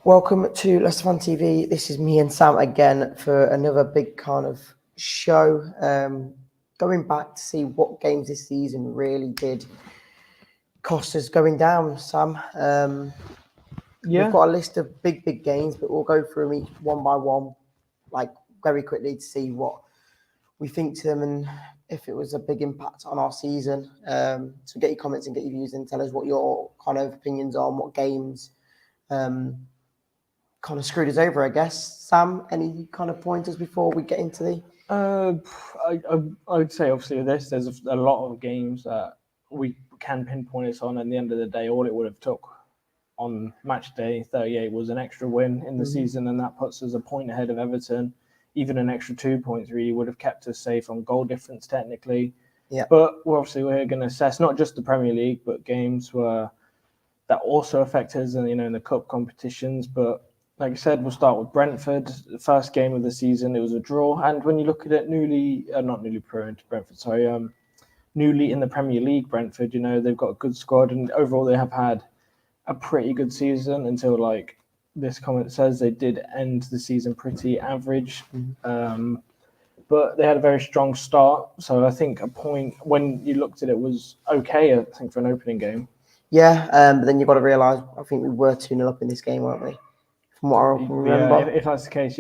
Welcome to Leicester Fan TV. This is me and Sam again for another big kind of show. Going back to see what games this season really did cost us going down, Sam. We've got a list of big games, but we'll go through them each one by one, like very quickly to see what we think to them and if it was a big impact on our season. So get your comments and get your views and tell us what your kind of opinions are on what games kind of screwed us over, I guess. Sam, any kind of pointers before we get into the... I would say, obviously, there's a lot of games that we can pinpoint it on. At the end of the day, all it would have took on match day 38 was an extra win in the season, and that puts us a point ahead of Everton. Even an extra 2 points really would have kept us safe on goal difference technically. Yeah. But we're going to assess not just the Premier League, but games that also affect us, and in the cup competitions. But like I said, we'll start with Brentford. The first game of the season, it was a draw. And when you look at it, newly in the Premier League, Brentford, they've got a good squad, and overall they have had a pretty good season until, like this comment says, they did end the season pretty average. But they had a very strong start. So I think a point, when you looked at it, was okay, I think, for an opening game. Yeah, but then you've got to realise, I think we were 2-0 up in this game, weren't we? From what I remember. Yeah, if that's the case,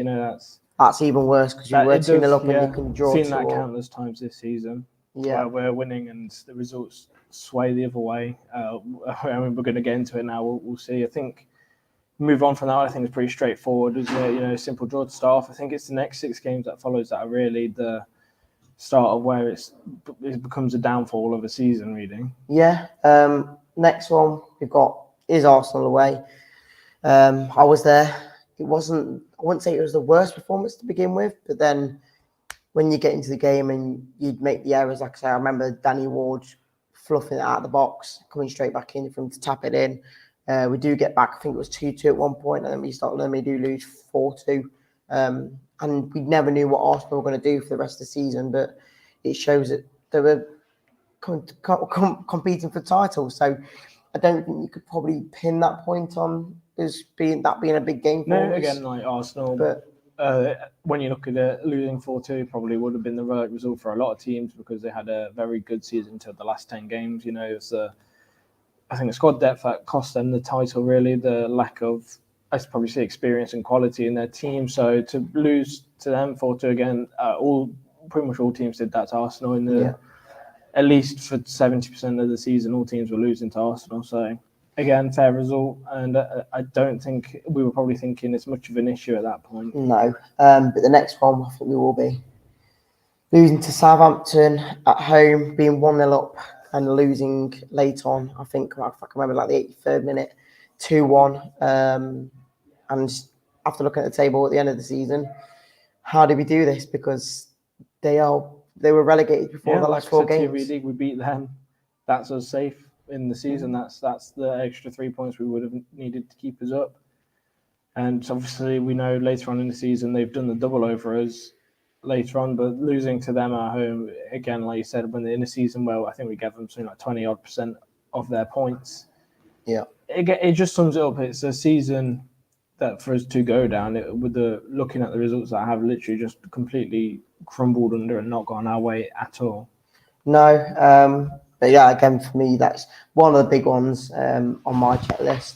that's even worse because you were 2-0 up and you can draw. Seen that countless times this season. Yeah, where we're winning and the results sway the other way. I mean, we're going to get into it now. We'll see. I think move on from that. I think it's pretty straightforward, isn't it? Simple draw to start off. I think it's the next 6 games that follows that are really the start of where it becomes a downfall of a season, really. Yeah. Next one we've got is Arsenal away. I was there. I wouldn't say it was the worst performance to begin with, but then when you get into the game and you'd make the errors, like I say, I remember Danny Ward fluffing it out of the box, coming straight back in for him to tap it in. We do get back, I think it was 2-2 at one point, and then we do lose 4-2. And we never knew what Arsenal were going to do for the rest of the season, but it shows that they were competing for titles. So I don't think you could probably pin that point on as being a big game for us. No, again, like Arsenal, but when you look at it, losing 4-2 probably would have been the right result for a lot of teams because they had a very good season until the last 10 games. It's I think the squad depth that cost them the title, really, the lack of, I probably say, experience and quality in their team. So to lose to them 4-2 again, pretty much all teams did that to Arsenal at least for 70% of the season, all teams were losing to Arsenal. So again, fair result, and I don't think we were probably thinking it's much of an issue at that point. No, but the next one, I think we will be losing to Southampton at home, being 1-0 up and losing late on. I think, if I can remember, like the 83rd minute, 2-1. And after looking at the table at the end of the season, how did we do this? Because they were relegated before the last 4 games. Really, we beat them. That's us safe in the season. That's the extra 3 points we would have needed to keep us up. And obviously we know later on in the season they've done the double over us later on, but losing to them at home again, like you said, when they're in a season where I think we gave them something like 20% of their points. Yeah, it just sums it up. It's a season that for us to go down looking at the results that have literally just completely crumbled under and not gone our way at all. No, but yeah, again, for me, that's one of the big ones on my checklist.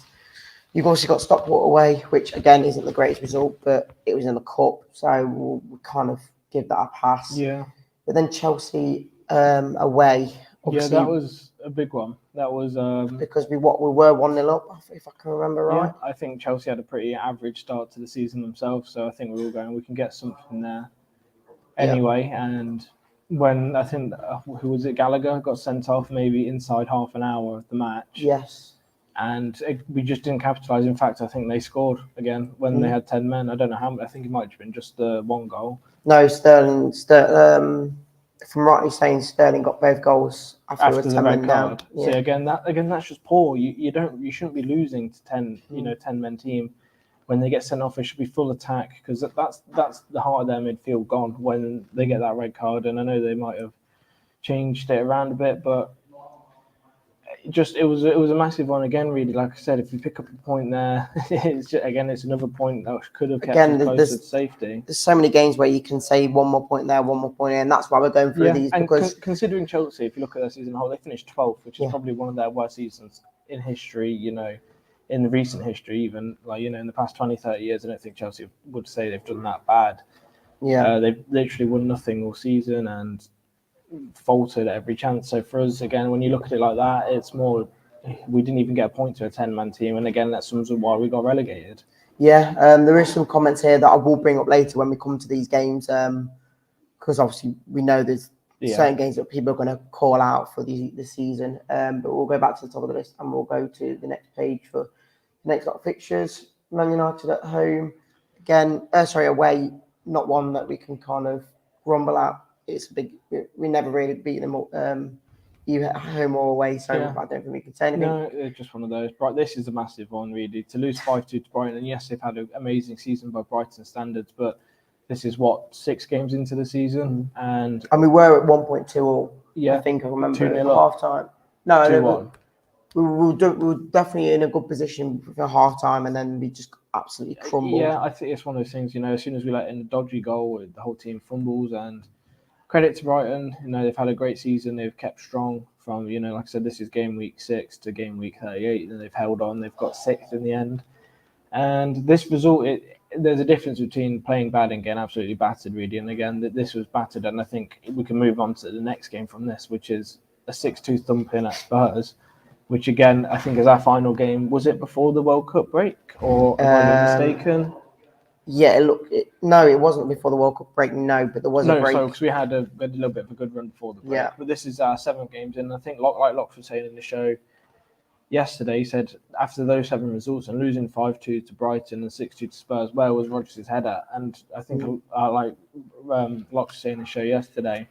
You've also got Stockport away, which again isn't the greatest result, but it was in the cup, so we'll kind of give that a pass. Yeah. But then Chelsea away. Yeah, that was a big one. That was because we were 1-0 up, if I can remember right. Yeah, I think Chelsea had a pretty average start to the season themselves, so I think we can get something there anyway. Yeah. And when I think who was it, Gallagher got sent off maybe inside half an hour of the match. Yes. And we just didn't capitalise. In fact, I think they scored again when they had 10 men. I don't know how many. I think it might have been just the 1 goal. No, Sterling. If I'm rightly saying, Sterling got both goals after the red card. Yeah. So again, that's just poor. You shouldn't be losing to 10 men team. When they get sent off, it should be full attack, because that's the heart of their midfield gone when they get that red card. And I know they might have changed it around a bit, but it was a massive one again. Really, like I said, if you pick up a point there, it's another point that could have kept us closer to safety. There's so many games where you can say one more point there, one more point here, and that's why we're going through these. And because considering Chelsea, if you look at their season whole, they finished 12th, which is probably one of their worst seasons in history. In the recent history, even in the past 20, 30 years, I don't think Chelsea would say they've done that bad. Yeah, they've literally won nothing all season and faltered at every chance. So for us, again, when you look at it like that, it's more we didn't even get a point to a 10-man team, and again, that sums up why we got relegated. Yeah, there is some comments here that I will bring up later when we come to these games, because obviously we know there's certain games that people are going to call out for the season. But we'll go back to the top of the list and we'll go to the next page for the next lot of fixtures. Man United at home, again, away, not one that we can kind of grumble at. It's a big. We never really beat them either at home or away, so I don't think we can say anything. No, it's just one of those. This is a massive one, really. To lose 5-2 to Brighton, and yes, they've had an amazing season by Brighton standards, but this is 6 games into the season, and we were at 1.2 all. Yeah, I think I remember 2-0 half time. No, 2-1. We were definitely in a good position for half time, and then we just absolutely crumbled. Yeah, I think it's one of those things. As soon as we let in a dodgy goal, the whole team fumbles. And credit to Brighton, they've had a great season. They've kept strong from like I said, this is game week 6 to game week 38, and they've held on. They've got 6th in the end. And this result, there's a difference between playing bad and getting absolutely battered, really. And again, this was battered, and I think we can move on to the next game from this, which is a 6-2 thumping at Spurs. Which again, I think is our final game. Was it before the World Cup break, or am I mistaken? Yeah, no, it wasn't before the World Cup break. No, but there was a break. No, because we had a little bit of a good run before the break. Yeah. But this is our 7 games, and I think, like Locke was saying in the show yesterday, he said after those 7 results and losing 5-2 to Brighton and 6-2 to Spurs, where was Rodgers' head at? And I think, like Locke was saying in the show yesterday,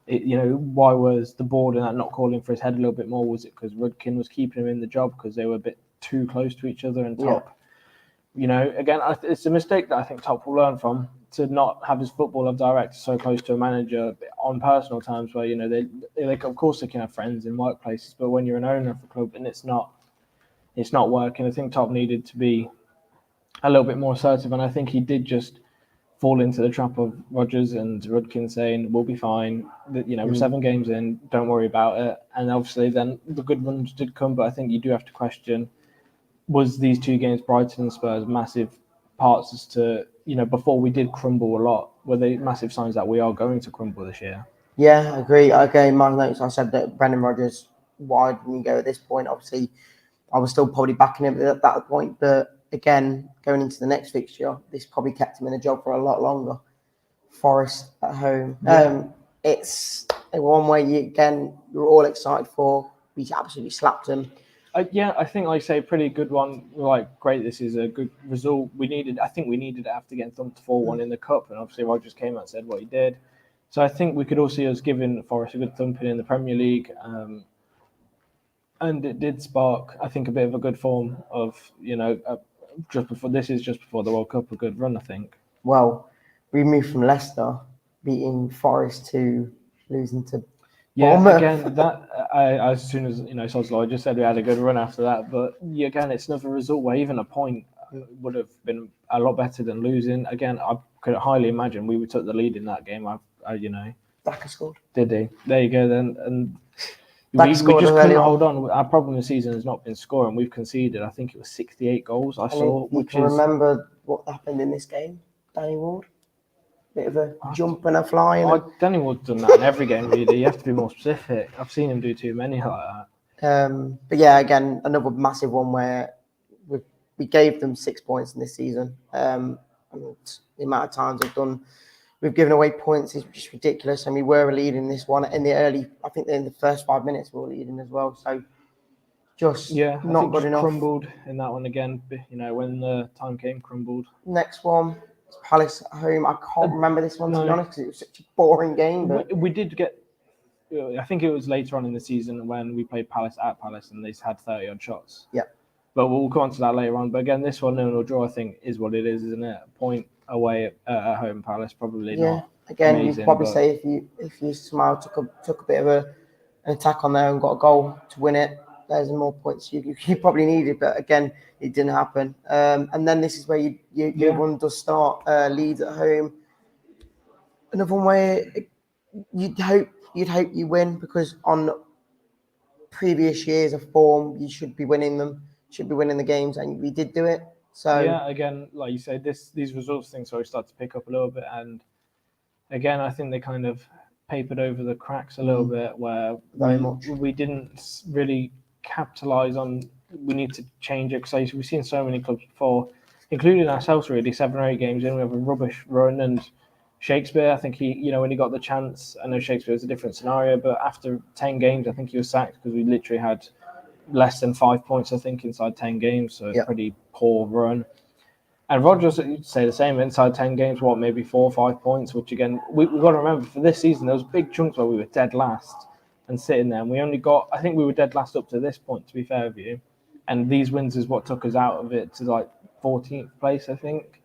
why was the board and that not calling for his head a little bit more? Was it because Rudkin was keeping him in the job because they were a bit too close to each other? And Top, again, it's a mistake that I think Top will learn from, to not have his footballer director so close to a manager on personal terms where, they of course they can have friends in workplaces, but when you're an owner of a club and it's not working, I think Top needed to be a little bit more assertive, and I think he did just fall into the trap of Rodgers and Rudkin saying, we'll be fine, we're 7 games in, don't worry about it. And obviously then the good ones did come, but I think you do have to question, was these 2 games, Brighton and Spurs, massive parts as to, before we did crumble a lot, were they massive signs that we are going to crumble this year? Yeah, I agree. Okay, my notes, I said that Brendan Rodgers, why didn't you go at this point? Obviously, I was still probably backing him at that point, but again, going into the next fixture, this probably kept him in the job for a lot longer. Forest at home. Yeah. It's one where you're all excited for. We absolutely slapped them. I think, like I say, pretty good one. Great, this is a good result. I think we needed it after getting thumped 4-1 in the cup, and obviously Rodgers came out and said what he did. So I think we could all see us giving Forest a good thumping in the Premier League. And it did spark, I think, a bit of a good form of, just before the World Cup, a good run, I think. Well, we moved from Leicester beating Forest to losing to Bournemouth. Again, that as soon as Soslow just said we had a good run after that, but again, it's another result where even a point would have been a lot better than losing. Again, I could highly imagine we took the lead in that game. Daka scored. Did he? There you go then, and. We just couldn't hold on. Our problem this season has not been scoring. We've conceded, I think it was 68 goals I saw. Remember what happened in this game? Danny Ward? Bit of a jump and a fly. Danny Ward's done that in every game, really. You have to be more specific. I've seen him do too many like that. But yeah, again, another massive one where we gave them 6 points in this season. And the amount of times we've given away points is just ridiculous. And we were leading this one in the early, I think in the first 5 minutes we were leading as well. So just not good enough. Crumbled in that one again, when the time came, crumbled. Next one, Palace at home. I can't remember this one, to be honest, because it was such a boring game. But we did get, I think it was later on in the season when we played Palace at Palace and they had 30-odd shots. Yeah. But we'll come on to that later on. But again, this 1-0 draw, I think, is what it is, isn't it? A point away at home, Palace, probably not. Again, amazing, you'd probably say if you somehow took a bit of a an attack on there and got a goal to win it. There's more points you probably needed, but again, it didn't happen. And then this is where your run does start. Leeds at home. Another one where you'd hope you win, because on previous years of form, you should be winning them, should be winning the games, and we did do it. So yeah, again, like you said, these results things always start to pick up a little bit, and again, I think they kind of papered over the cracks a little bit, where very much. we didn't really capitalize on. We need to change it, because we've seen so many clubs before, including ourselves. Really, 7 or 8 games in, we have a rubbish run, and Shakespeare, I think he, when he got the chance, I know Shakespeare was a different scenario, but after 10 games, I think he was sacked because we literally had less than 5 points, I think, inside 10 games. So a pretty poor run. And Rodgers, you'd say the same, inside 10 games, maybe 4 or 5 points, which again, we've got to remember for this season, there was big chunks where we were dead last and sitting there. And we only got, I think we were dead last up to this point, to be fair with you. And these wins is what took us out of it to like 14th place, I think.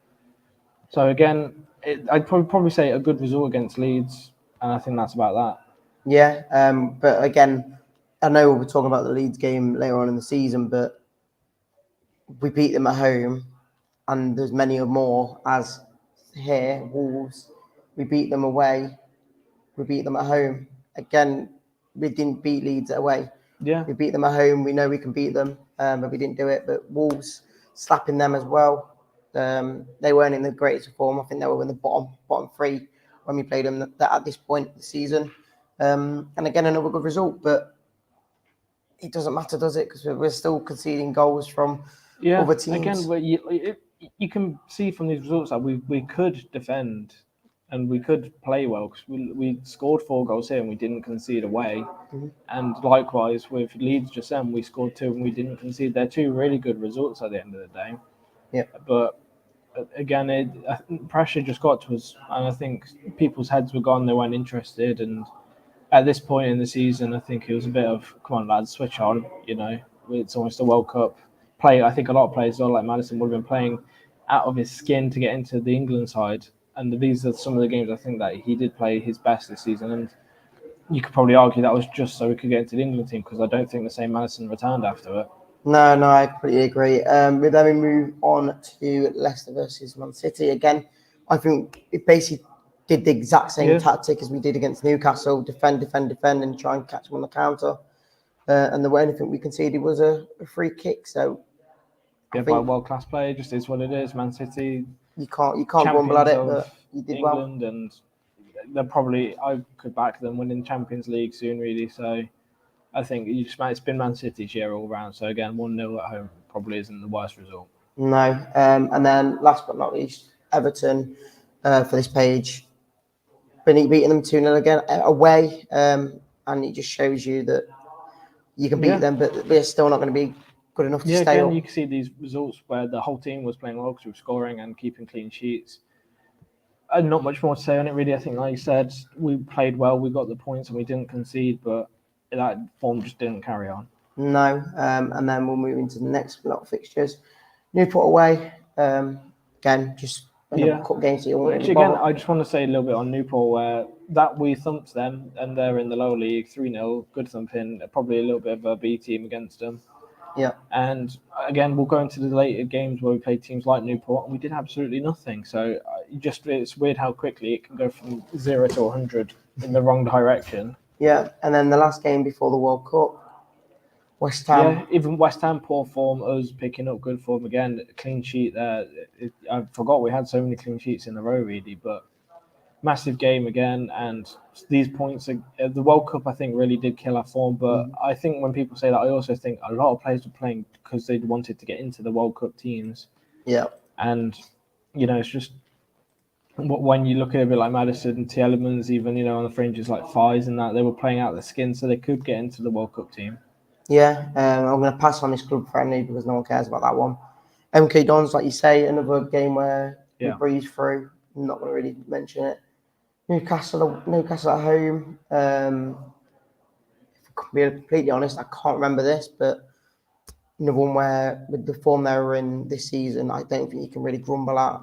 So again, I'd probably say a good result against Leeds. And I think that's about that. Yeah, but again, I know we'll be talking about the Leeds game later on in the season, but we beat them at home, and there's many more as here, Wolves. We beat them away. We beat them at home. Again, we didn't beat Leeds away. Yeah. We beat them at home. We know we can beat them, but we didn't do it. But Wolves slapping them as well. They weren't in the greatest form. I think they were in the bottom 3 when we played them at this point of the season. And again, another good result, but it doesn't matter, does it? Because we're still conceding goals from other teams. Again, you can see from these results that we could defend and we could play well, because we scored 4 goals here and we didn't concede away. Mm-hmm. And likewise with Leeds just then, we scored 2 and we didn't concede. They're 2 really good results at the end of the day. Yeah. But again, pressure just got to us, and I think people's heads were gone. They weren't interested, and at this point in the season, I think it was a bit of, come on, lads, switch on. It's almost a World Cup play. I think a lot of players, like Maddison, would have been playing out of his skin to get into the England side. And these are some of the games I think that he did play his best this season. And you could probably argue that was just so he could get into the England team, because I don't think the same Maddison returned after it. No, I completely agree. But then we move on to Leicester versus Man City. Again, I think it basically did the exact same tactic as we did against Newcastle: defend, and try and catch them on the counter. And the only thing we conceded was a free kick. So by a world-class player, just is what it is. Man City, you can't grumble at it, but you did England, well. And they're probably, I could back them winning Champions League soon, really. So I think it's been Man City's year all round. So again, 1-0 at home probably isn't the worst result. No. And then last but not least, Everton for this page. Beating them 2-0 again away. And it just shows you that you can beat them, but they're still not going to be good enough to stay up. You can see these results where the whole team was playing well because we were scoring and keeping clean sheets. And not much more to say on it, really. I think, like you said, we played well, we got the points, and we didn't concede, but that form just didn't carry on. No, and then we'll move into the next lot of fixtures. Newport away, again, just another cup game. Which again, I just want to say a little bit on Newport, where that we thumped them, and they're in the lower league, 3-0, good thumping, probably a little bit of a B team against them. Yeah. And again, we'll go into the later games where we played teams like Newport, and we did absolutely nothing. So it's weird how quickly it can go from 0 to 100 in the wrong direction. Yeah, and then the last game before the World Cup, West Ham. Yeah, even West Ham, poor form, us picking up good form again. Clean sheet there. I forgot we had so many clean sheets in a row, really, but massive game again. And these points, the World Cup, I think, really did kill our form. But I think when people say that, I also think a lot of players were playing because they wanted to get into the World Cup teams. Yeah. And, it's just when you look at a bit like Maddison and Tielemans, even, on the fringes like Fies and that, they were playing out their skin so they could get into the World Cup team. Yeah, I'm going to pass on this club friendly because no one cares about that one. MK Dons, like you say, another game where we breezed through. I'm not going to really mention it. Newcastle at home. If I can be completely honest, I can't remember this, but another one where with the form they were in this season, I don't think you can really grumble at.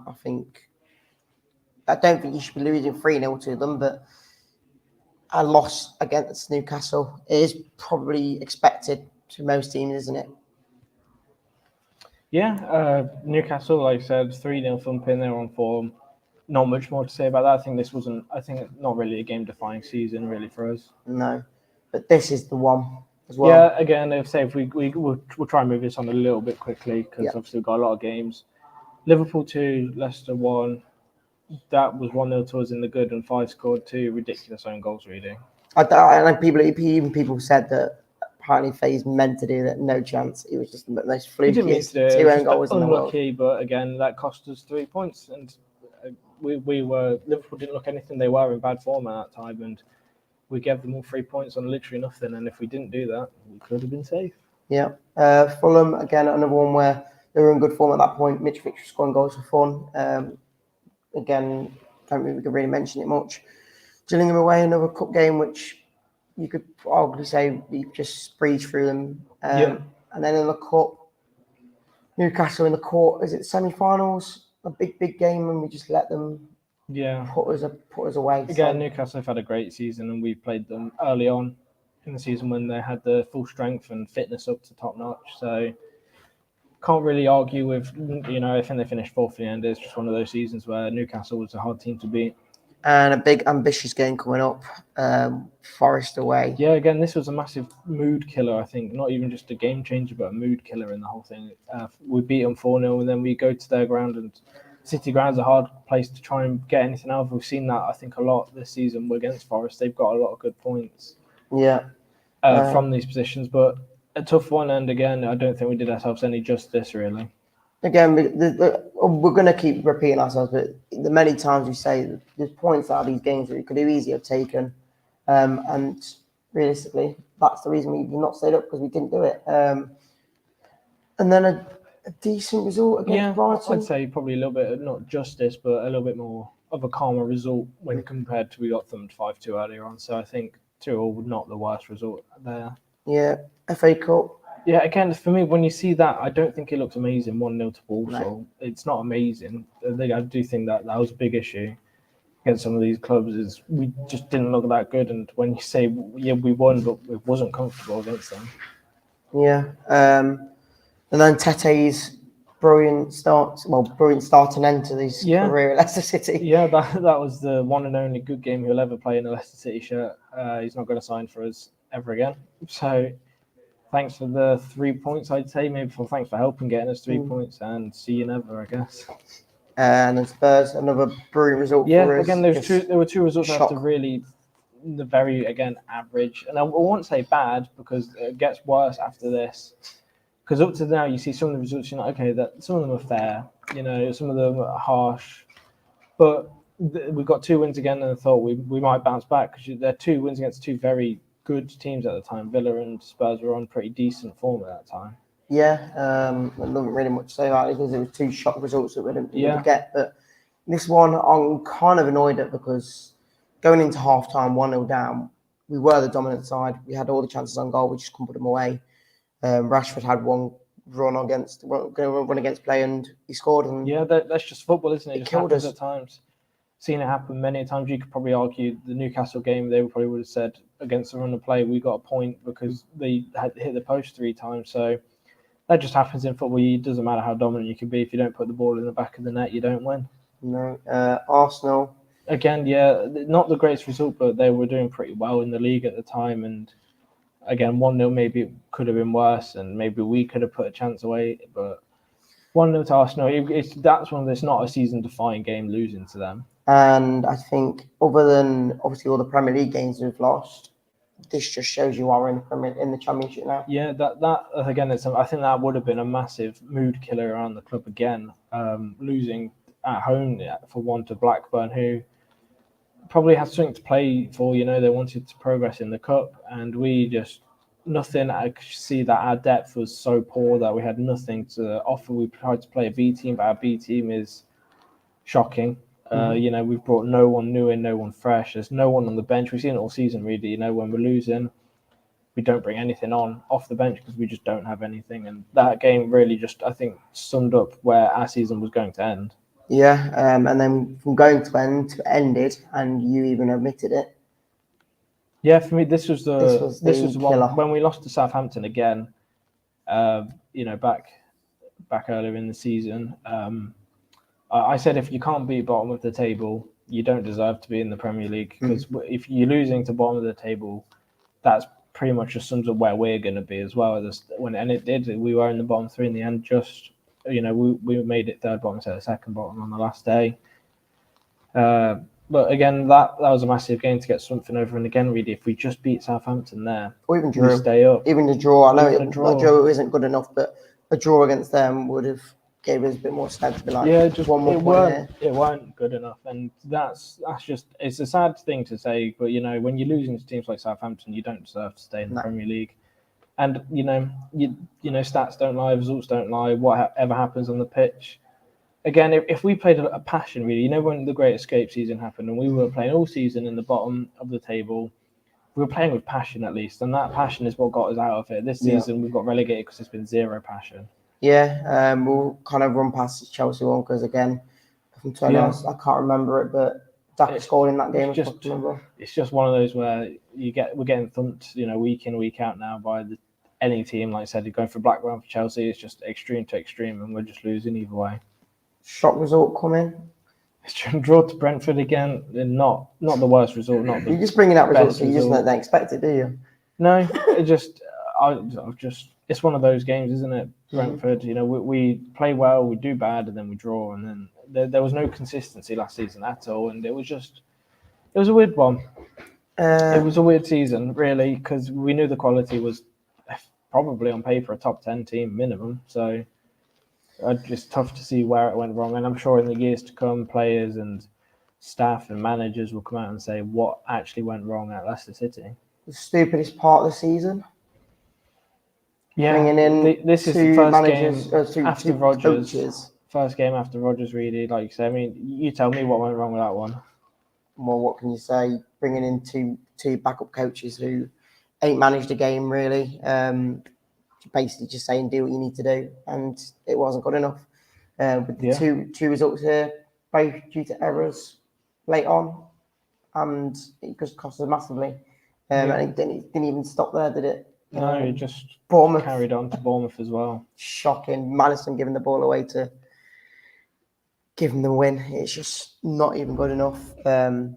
I don't think you should be losing 3-0 to them, but a loss against Newcastle is probably expected to most teams, isn't it? Yeah, Newcastle, like I said, 3-0 thumping. They're on form. Not much more to say about that. I think this wasn't. I think not really a game-defining season really for us. No, but this is the one as well. Yeah, again, if we'll try and move this on a little bit quickly because Yeah. obviously we've got a lot of games. Liverpool 2, Leicester 1. That was 1-0 to us in the good, and 5 scored 2 ridiculous own goals, really. And people said that apparently FaZe meant to do that. No chance. It was just the most He didn't mean flukiest to do it. 2 It was own just goals in the world. unlucky, but again, that cost us 3 points. And Liverpool didn't look anything. They were in bad form at that time, and we gave them all 3 points on literally nothing. And if we didn't do that, we could have been safe. Yeah. Fulham, again, another one where they were in good form at that point. Mitch Fixtures scoring goals for fun. Again, don't think we could really mention it much. Gillingham away, another cup game, which you could arguably say we just breezed through them. Yeah. And then in the cup, Newcastle in the court, is it semi-finals? A big game, and we just let them put us away. Again, Newcastle have had a great season, and we played them early on in the season when they had the full strength and fitness up to top notch. So can't really argue with, I think they finished fourth in the end. It's just one of those seasons where Newcastle was a hard team to beat. And a big ambitious game coming up, Forest away. Yeah, again, this was a massive mood killer, I think. Not even just a game changer, but a mood killer in the whole thing. We beat them 4-0, and then we go to their ground, and City ground's a hard place to try and get anything out of. We've seen that, I think, a lot this season against Forest. They've got a lot of good points from these positions, but a tough one. And again, I don't think we did ourselves any justice, really. Again, we're going to keep repeating ourselves, but the many times we say there's points out of these games that we could have easily have taken. And realistically, that's the reason we've not stayed up, because we didn't do it. And then a decent result against Brighton. I'd say probably a little bit of not justice, but a little bit more of a calmer result when compared to we got them 5-2 earlier on. So I think 2-2 not the worst result there. Yeah, FA Cup. Yeah, again, for me, when you see that, I don't think it looks amazing, 1-0 to Walsall. No. It's not amazing. I do think that was a big issue against some of these clubs, is we just didn't look that good. And when you say, we won, but it wasn't comfortable against them. Yeah. And then Tete's brilliant start and end to his career at Leicester City. Yeah, that was the one and only good game he'll ever play in a Leicester City shirt. He's not going to sign for us ever again. So thanks for the 3 points, I'd say. Thanks for helping getting us 3 points, and see you never, I guess. And then Spurs, another brilliant result for us. Again, there were two results after really the very, again, average. And I won't say bad, because it gets worse after this. Because up to now, you see some of the results, you're like, okay, that some of them are fair. Some of them are harsh. But we got 2 wins again, and I thought we might bounce back, because they're 2 wins against 2 very good teams at the time. Villa and Spurs were on pretty decent form at that time. Yeah, I don't really much to say about it, because it was 2 shock results that we didn't get. But this one, I'm kind of annoyed at, because going into half-time 1-0 down, we were the dominant side. We had all the chances on goal. We just couldn't put them away. Rashford had one run against play, and he scored. And that's just football, isn't it? It killed us at times. Seen it happen many times. You could probably argue the Newcastle game, they probably would have said against the run of play, we got a point because they had hit the post 3 times. So that just happens in football. It doesn't matter how dominant you can be. If you don't put the ball in the back of the net, you don't win. No. Arsenal. Again, not the greatest result, but they were doing pretty well in the league at the time. And again, 1-0 maybe it could have been worse, and maybe we could have put a chance away. But 1-0 to Arsenal, that's one that's not a season-defining game, losing to them. And I think, other than obviously all the Premier League games we've lost, this just shows you are in the Championship now. Yeah, that again, I think that would have been a massive mood killer around the club again. Losing at home for one to Blackburn, who probably had something to play for. They wanted to progress in the cup, and we just nothing. I could see that our depth was so poor that we had nothing to offer. We tried to play a B team, but our B team is shocking. We've brought no one new in, no one fresh. There's no one on the bench. We've seen it all season, really. When we're losing, we don't bring anything on off the bench because we just don't have anything. And that game really just, I think, summed up where our season was going to end. Yeah, and then from going to end to ended, and you even admitted it. Yeah, for me, this was the the one killer. when we lost to Southampton again. Back earlier in the season. I said if you can't be bottom of the table, you don't deserve to be in the Premier League, because if you're losing to bottom of the table, that's pretty much just sums up where we're going to be as well. And it did. We were in the bottom three in the end. Just we made it third bottom instead of second bottom on the last day. But again, that was a massive game to get something over. And again, really, if we just beat Southampton there, or even drew, we stay up. even the draw. I know Even a draw. a draw isn't good enough, but a draw against them would have gave us a bit more stead to be like, Yeah, just one more point here. it weren't good enough, and that's just, it's a sad thing to say, but when you're losing to teams like Southampton, you don't deserve to stay in the Premier League. And stats don't lie, results don't lie. Whatever happens on the pitch, again, if we played a passion, really, when the Great Escape season happened and we were playing all season in the bottom of the table, we were playing with passion at least, and that passion is what got us out of it. This season we've got relegated because there's been zero passion. Yeah, we'll kind of run past the Chelsea one because again, from I can't remember it, but Daka scored in that game. It's just one of those where we're getting thumped, week in, week out now by any team. Like I said, you're going for Blackburn, for Chelsea. It's just extreme to extreme, and we're just losing either way. Shock result coming. It's draw to Brentford again. Not the worst result. You're just bringing out results, so you just don't expect it, do you? No, it's one of those games, isn't it? Brentford, we play well, we do bad, and then we draw, and then there was no consistency last season at all, and it was a weird one. It was a weird season, really, because we knew the quality was probably on paper a top 10 team minimum, so it's tough to see where it went wrong, and I'm sure in the years to come, players and staff and managers will come out and say what actually went wrong at Leicester City. The stupidest part of the season. Yeah, bringing in this is the first game after Rodgers. Coaches. First game after Rodgers, really. Like you said, I mean, you tell me what went wrong with that one. Well, what can you say? Bringing in two backup coaches who ain't managed a game really. Basically, just saying do what you need to do, and it wasn't good enough. With the two results here, both due to errors late on, and it just cost us massively. And it didn't even stop there, did it? No, it just Bournemouth carried on to Bournemouth as well. Shocking. Maddison giving the ball away to give him the win. It's just not even good enough. And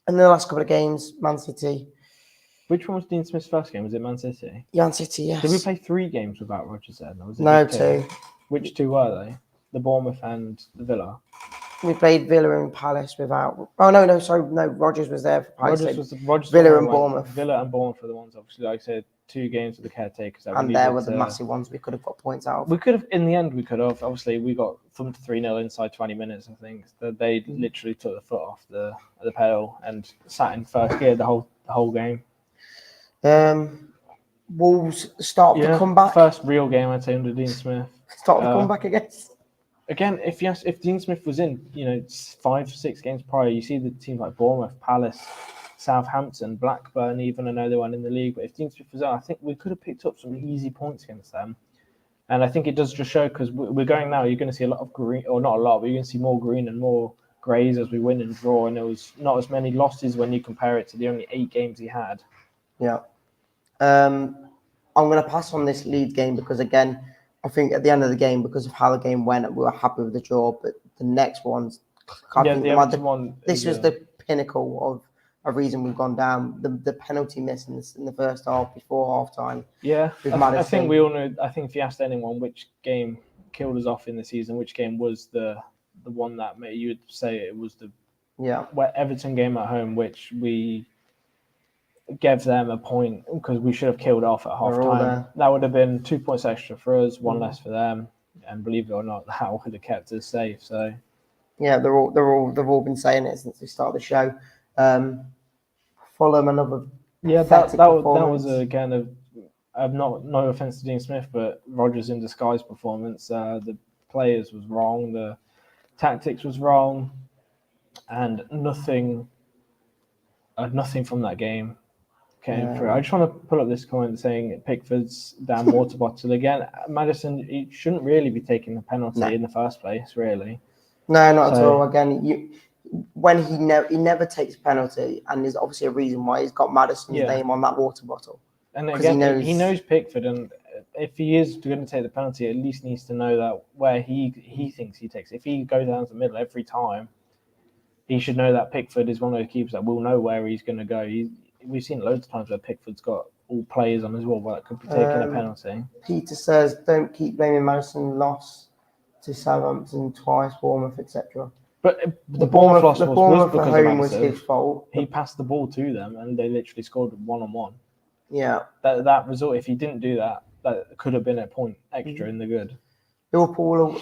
the last couple of games, Man City. Which one was Dean Smith's first game? Was it Man City? Man City, yes. Did we play 3 games without Rodgers then? Or was it no, 2. Which 2 were they? The Bournemouth and the Villa? We played Villa and Palace without. Oh no, sorry, no. Rodgers was there for Palace. Rodgers Villa and Bournemouth. Villa and Bournemouth were the ones, obviously. Like I said, 2 games with the caretakers. And there were the massive ones we could have got points out of. We could have, in the end, Obviously, we got thumped 3-0 inside 20 minutes. I think they literally took the foot off the pedal and sat in first gear the whole game. Wolves start to come back. First real game I'd say under Dean Smith. Start to come back against. Again, if Dean Smith was in, 5-6 games prior, you see the teams like Bournemouth, Palace, Southampton, Blackburn, even I know they weren't in the league, but if Dean Smith was out, I think we could have picked up some easy points against them. And I think it does just show, because we're going now, you're going to see a lot of green, or not a lot, but you're going to see more green and more greys as we win and draw, and there was not as many losses when you compare it to the only 8 games he had. Yeah. I'm going to pass on this Leeds game because, again, I think at the end of the game, because of how the game went, we were happy with the draw. But the next ones, this was the pinnacle of a reason we've gone down. The penalty miss in the first half before half time. Yeah, I think we all know. I think if you asked anyone which game killed us off in the season, which game was the one that you would say it was the Everton game at home, which we gave them a point because we should have killed off at half time. That would have been 2 points extra for us, 1 less for them, and believe it or not, that would have kept us safe. So yeah, they've all been saying it since we started the show. Fulham, another that was again no offense to Dean Smith, but Rodgers in disguise performance. The players was wrong, the tactics was wrong, and nothing from that game came through. I just want to pull up this comment saying Pickford's damn water bottle again. Maddison, he shouldn't really be taking the penalty in the first place, really. No, not at all. Again, when he never takes a penalty, and there's obviously a reason why he's got Maddison's Yeah. name on that water bottle. And 'Cause again, he he knows- knows Pickford, and if he is going to take the penalty, at least needs to know that where he thinks he takes. If he goes down to the middle every time, he should know that Pickford is one of those keepers that will know where he's going to go. We've seen loads of times where Pickford's got all players on as well that could be taking a penalty. Peter says, don't keep blaming Maddison loss to Southampton twice, Bournemouth, etc. But the Bournemouth loss was Bournemouth because at of home was Maddison. his fault. He passed the ball to them, and they literally scored 1-on-1. Yeah. That result, if he didn't do that, that could have been a point extra in the good. Liverpool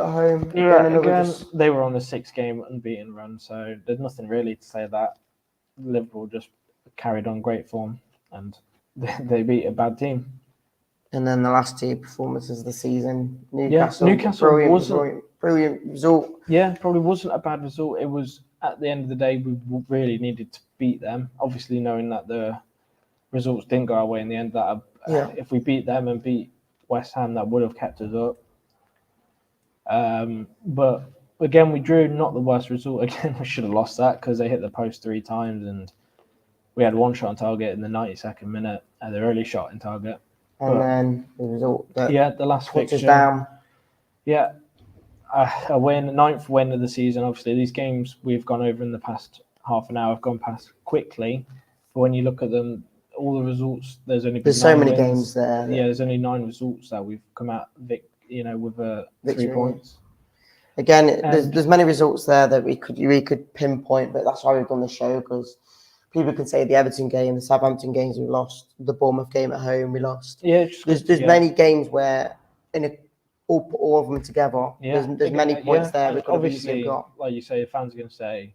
at home. Again, they were on a 6-game unbeaten run, so there's nothing really to say that. Liverpool just carried on great form, and they beat a bad team. And then the last two performances of the season, Newcastle brilliant result. Yeah, probably wasn't a bad result. It was, at the end of the day, we really needed to beat them. Obviously, knowing that the results didn't go our way in the end, that if we beat them and beat West Ham, that would have kept us up. But again, we drew not the worst result. Again, we should have lost that because they hit the post 3 times, and we had one shot on target in the 92nd minute and their early shot in target. And then the result that the last puts us fixture down. Yeah, a win, 9th win of the season. Obviously, these games we've gone over in the past half an hour have gone past quickly. But when you look at them, all the results, there's so many games there. Yeah, there's only 9 results that we've come out, with 3 points. Again, there's many results there that we could pinpoint, but that's why we've done the show, because people can say the Everton game, the Southampton games we lost, the Bournemouth game at home we lost. Yeah, there's many games where all of them together. There's many points there we could have easily got. Like you say, the fans are going to say,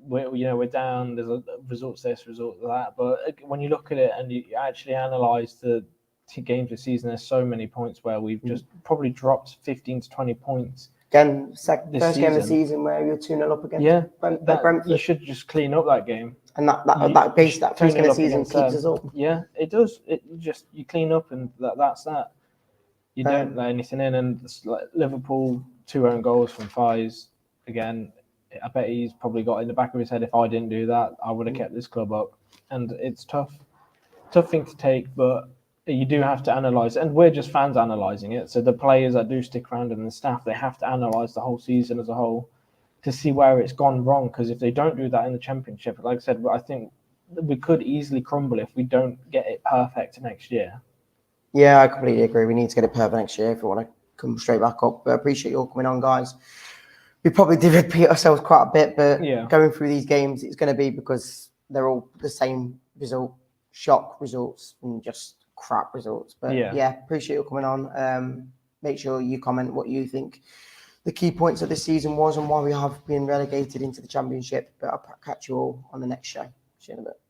we're down. There's a results this, result that. But when you look at it and you actually analyse the 2 games this season, there's so many points where we've just probably dropped 15 to 20 points. Again, first game of the season where you're 2-0 up against Brentford. You should just clean up that game. And that first game of the season keeps us up. Yeah, it does. You clean up, and that's that. You don't let anything in. And like Liverpool, 2 own goals from Faiz. Again, I bet he's probably got in the back of his head, if I didn't do that, I would have kept this club up. And it's tough thing to take, but you do have to analyse, and we're just fans analysing it. So the players that do stick around and the staff, they have to analyse the whole season as a whole to see where it's gone wrong. Because if they don't do that in the Championship, like I said, I think we could easily crumble if we don't get it perfect next year. Yeah, I completely agree. We need to get it perfect next year if we want to come straight back up. But I appreciate you all coming on, guys. We probably did repeat ourselves quite a bit, but going through these games, it's going to be because they're all the same result, shock results, and just crap results. But appreciate you coming on. Make sure you comment what you think the key points of this season was and why we have been relegated into the Championship. But I'll catch you all on the next show. See you in a bit.